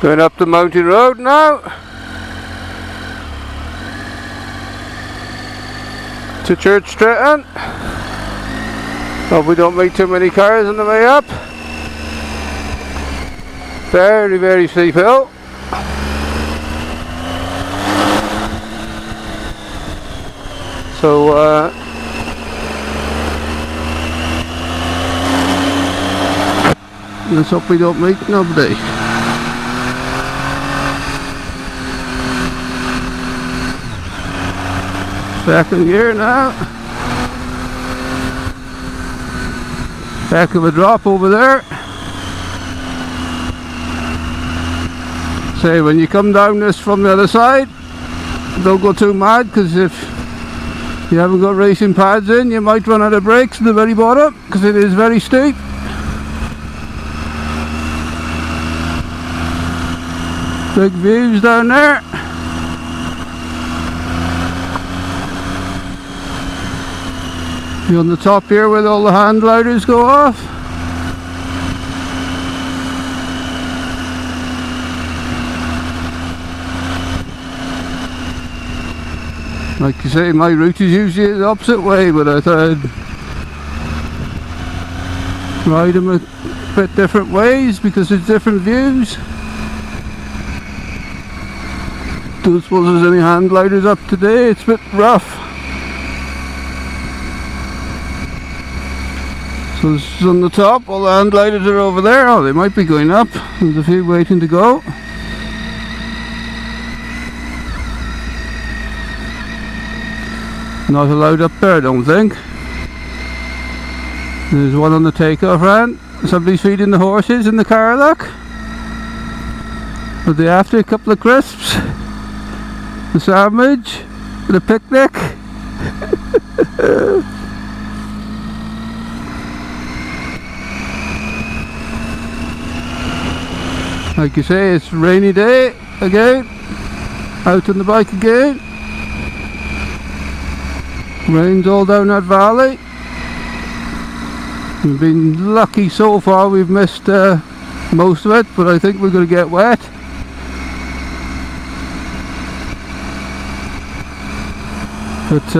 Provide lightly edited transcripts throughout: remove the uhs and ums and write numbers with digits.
Going up the mountain road now to Church Stretton. Hope we don't meet too many cars on the way up. Very, very steep hill. So let's hope we don't meet nobody. Second gear now. Back of a drop over there. Say when you come down this from the other side, don't go too mad, because if you haven't got racing pads in, you might run out of brakes at the very bottom, because it is very steep. Big views down there. You're on the top here where all the hand loaders go off. Like you say, my route is usually the opposite way, but I thought I'd ride them a bit different ways because there's different views. Don't suppose there's any hand loaders up today, it's a bit rough. So this is on the top, all the hand loaders are over there. Oh, they might be going up. There's a few waiting to go. Not allowed up there, I don't think. There's one on the takeoff ramp. Somebody's feeding the horses in the car, look. Are they after a couple of crisps? The sandwich? The picnic? Like you say, it's a rainy day again. Out on the bike again. Rain's all down that valley. We've been lucky so far, we've missed most of it, but I think we're going to get wet. But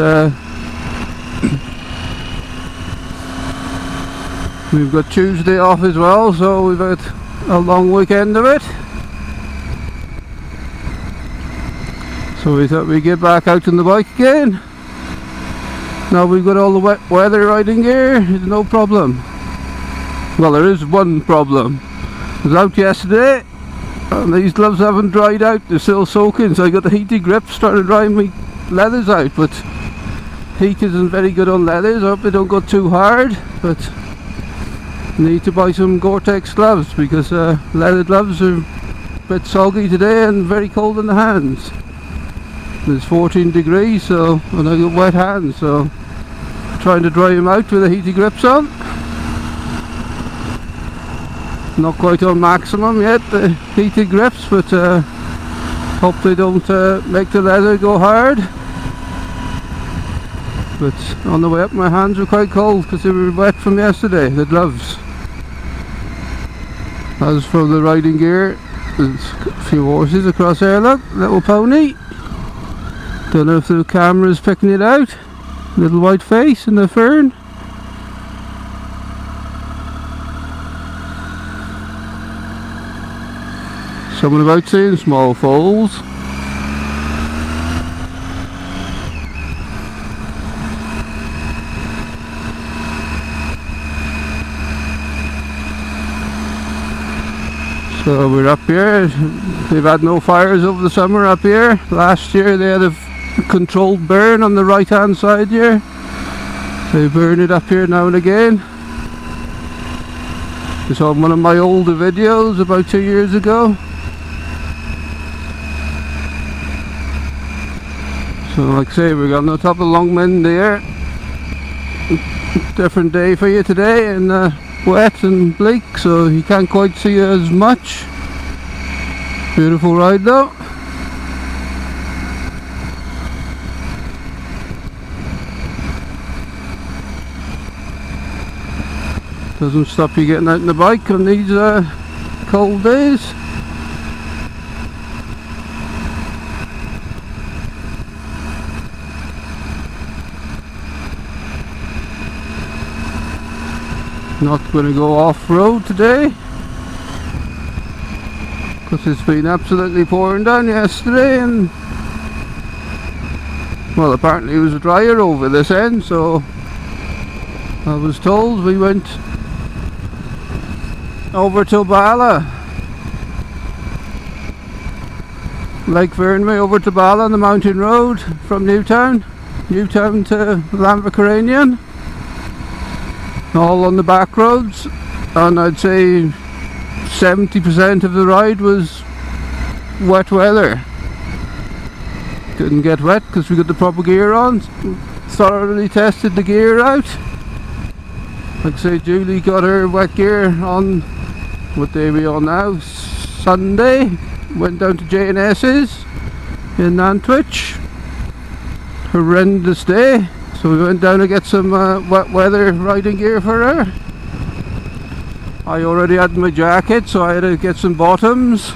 we've got Tuesday off as well, so we've had a long weekend of it. So we thought we'd get back out on the bike again. Now we've got all the wet weather riding gear, there's no problem. Well, there is one problem. I was out yesterday and these gloves haven't dried out, they're still soaking, so I got the heated grips trying to dry my leathers out, but heat isn't very good on leathers. I hope they don't go too hard, but I need to buy some Gore-Tex gloves because leather gloves are a bit soggy today and very cold in the hands. There's 14 degrees, so and I got wet hands, so trying to dry them out with the heated grips on. Not quite on maximum yet, the heated grips, but hope they don't make the leather go hard. But on the way up my hands were quite cold because they were wet from yesterday, the gloves. As for the riding gear, there's a few horses across there, look, little pony. Don't know if the camera's picking it out. Little white face in the fern. Someone about seeing small foals. So we're up here. They've had no fires over the summer up here. Last year they had a controlled burn on the right hand side here. They burn it up here now and again. It's on one of my older videos about 2 years ago. So like I say, we're on the top of Long Mynd there. Different day for you today, and wet and bleak, so you can't quite see as much. Beautiful ride though. Doesn't stop you getting out on the bike on these cold days. Not going to go off-road today because it's been absolutely pouring down yesterday, and well, apparently it was drier over this end, so I was told. We went over to Bala, Lake Vyrnwy, over to Bala on the mountain road from Newtown to Lanvacaranian, all on the back roads, and I'd say 70% of the ride was wet weather. Didn't get wet because we got the proper gear on, thoroughly tested the gear out. Like I say, Julie got her wet gear on, what day are we on now? Sunday. Went down to J&S's in Nantwich. Horrendous day. So we went down to get some wet weather riding gear for her. I already had my jacket, so I had to get some bottoms.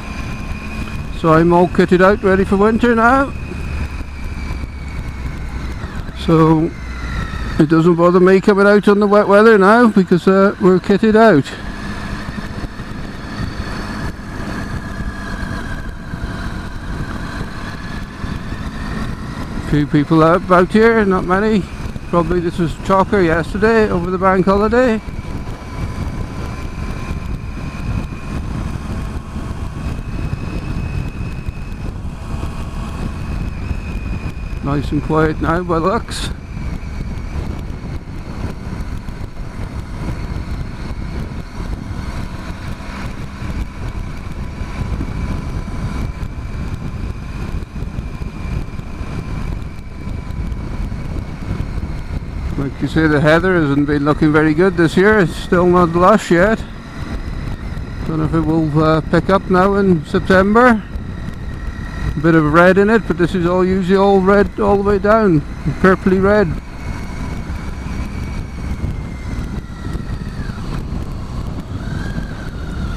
So I'm all kitted out, ready for winter now. So it doesn't bother me coming out on the wet weather now because we're kitted out. Few people out here, not many. Probably this was chocker yesterday over the bank holiday. Nice and quiet now by the looks. Like you say, the heather hasn't been looking very good this year. It's still not lush yet. Don't know if it will pick up now in September. A bit of red in it, but this is all usually all red all the way down, purpley red.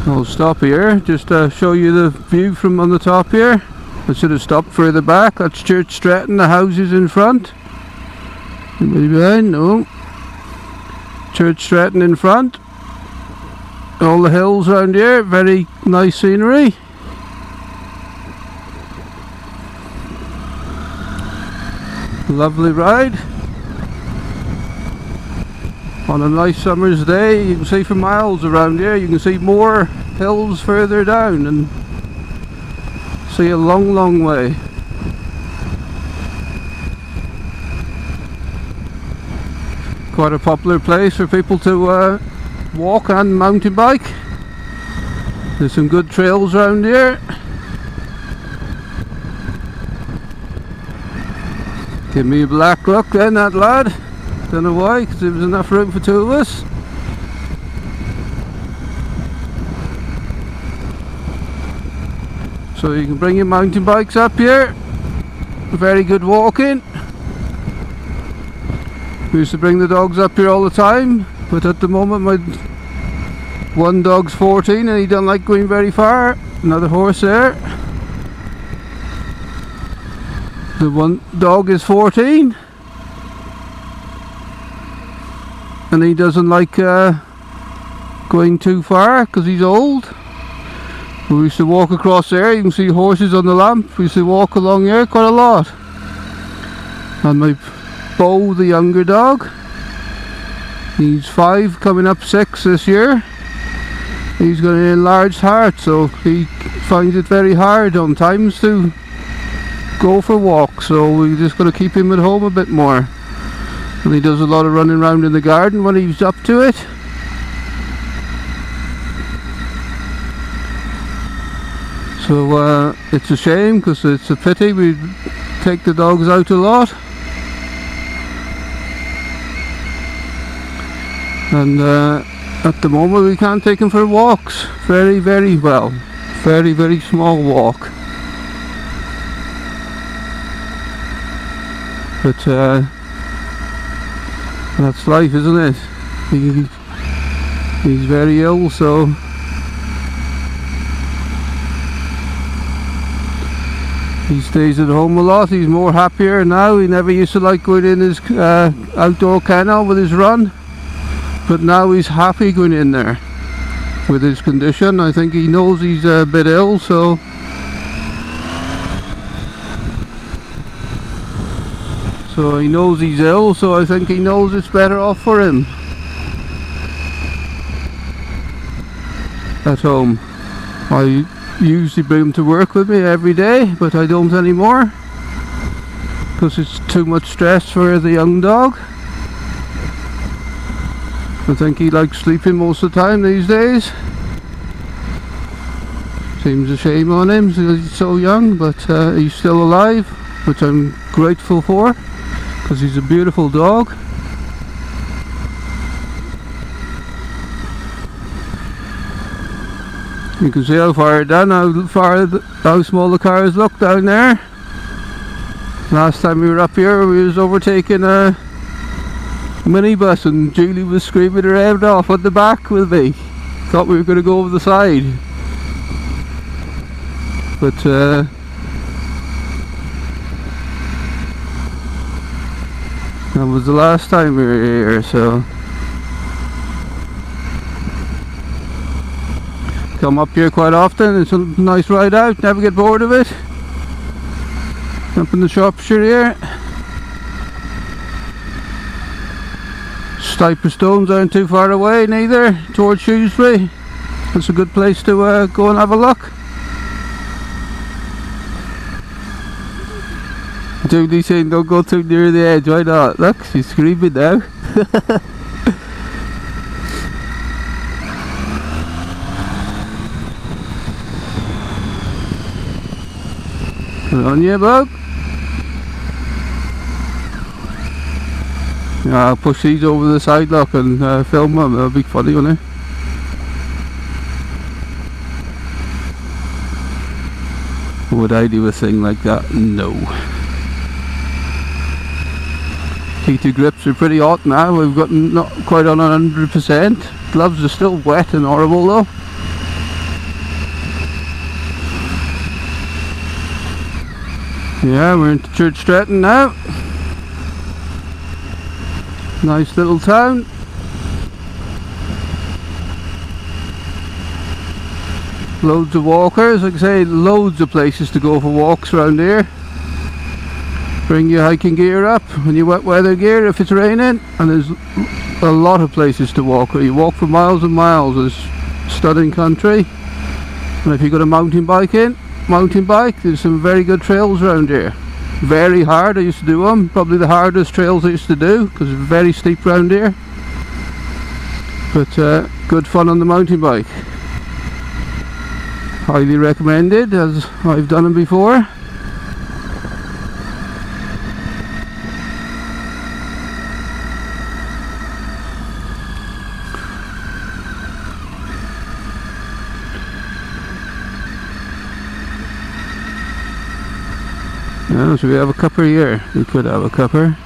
I'll stop here just to show you the view from on the top here. I should have stopped further back. That's Church Stretton, the houses in front. Anybody behind? No. Church Stretton in front. All the hills around here, very nice scenery. Lovely ride. On a nice summer's day, you can see for miles around here. You can see more hills further down and see a long, long way. Quite a popular place for people to walk and mountain bike. There's some good trails around here. Give me a black look then, that lad. Don't know why, because there was enough room for two of us. So you can bring your mountain bikes up here. Very good walking. We used to bring the dogs up here all the time, but at the moment my one dog's 14 and he doesn't like going very far. Another horse there. The one dog is 14 and he doesn't like going too far because he's old. We used to walk across there. You can see horses on the lamp. We used to walk along here quite a lot. And my Bo, the younger dog, he's 5, coming up 6 this year. He's got an enlarged heart, so he finds it very hard on times to go for walks, so we're just going to keep him at home a bit more. And he does a lot of running around in the garden when he's up to it. So it's a shame because it's a pity. We take the dogs out a lot. And at the moment we can't take them for walks. Very, very well. Very, very small walk. But that's life, isn't it? He's very ill, so he stays at home a lot. He's more happier now. He never used to like going in his outdoor kennel with his run. But now he's happy going in there with his condition. I think he knows he's a bit ill, so he knows he's ill, so I think he knows it's better off for him at home. I usually bring him to work with me every day, but I don't anymore because it's too much stress for the young dog. I think he likes sleeping most of the time these days. Seems a shame on him because he's so young, but he's still alive, which I'm grateful for because he's a beautiful dog. You can see how far down, how small the cars look down there. Last time we were up here, we was overtaking a minibus and Julie was screaming her head off at the back with me. Thought we were going to go over the side. But that was the last time we were here, so come up here quite often. It's a nice ride out, never get bored of it. Up in the Shropshire here. Cypress Stones aren't too far away neither, towards Shrewsbury. It's a good place to go and have a look. Julie's saying don't go too near the edge. Why not? Look, she's screaming now. Good on you, bub. Yeah, I'll push these over the side, look, and film them. That'll be funny, won't it? Would I do a thing like that? No. T2 grips are pretty hot now. We've got not quite on 100%. Gloves are still wet and horrible though. Yeah, we're into Church Stretton now. Nice little town. Loads of walkers, like I say, loads of places to go for walks around here. Bring your hiking gear up and your wet weather gear if it's raining, and there's a lot of places to walk. You walk for miles and miles. It's stunning country. And if you've got a mountain bike, there's some very good trails around here. Very hard, I used to do them. Probably the hardest trails I used to do because it's very steep around here. But good fun on the mountain bike. Highly recommended, as I've done them before. Yeah, so we have a cupper here. We could have a cupper.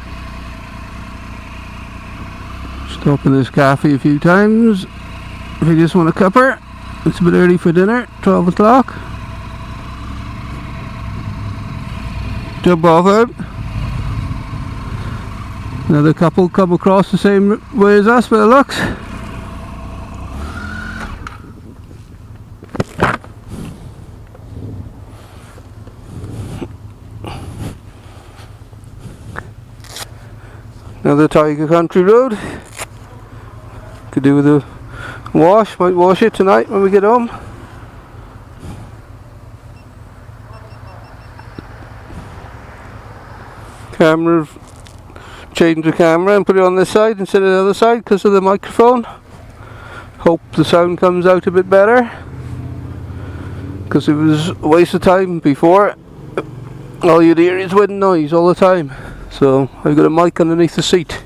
Stop in this cafe a few times if you just want a cupper. It's a bit early for dinner, 12 o'clock. Jump off out. Another couple come across the same way as us, by the looks. Another Tiger Country Road. Could do with a wash, might wash it tonight when we get home. Camera, change the camera and put it on this side instead of the other side because of the microphone. Hope the sound comes out a bit better, because it was a waste of time before. All you'd hear is wind noise all the time. So I've got a mic underneath the seat.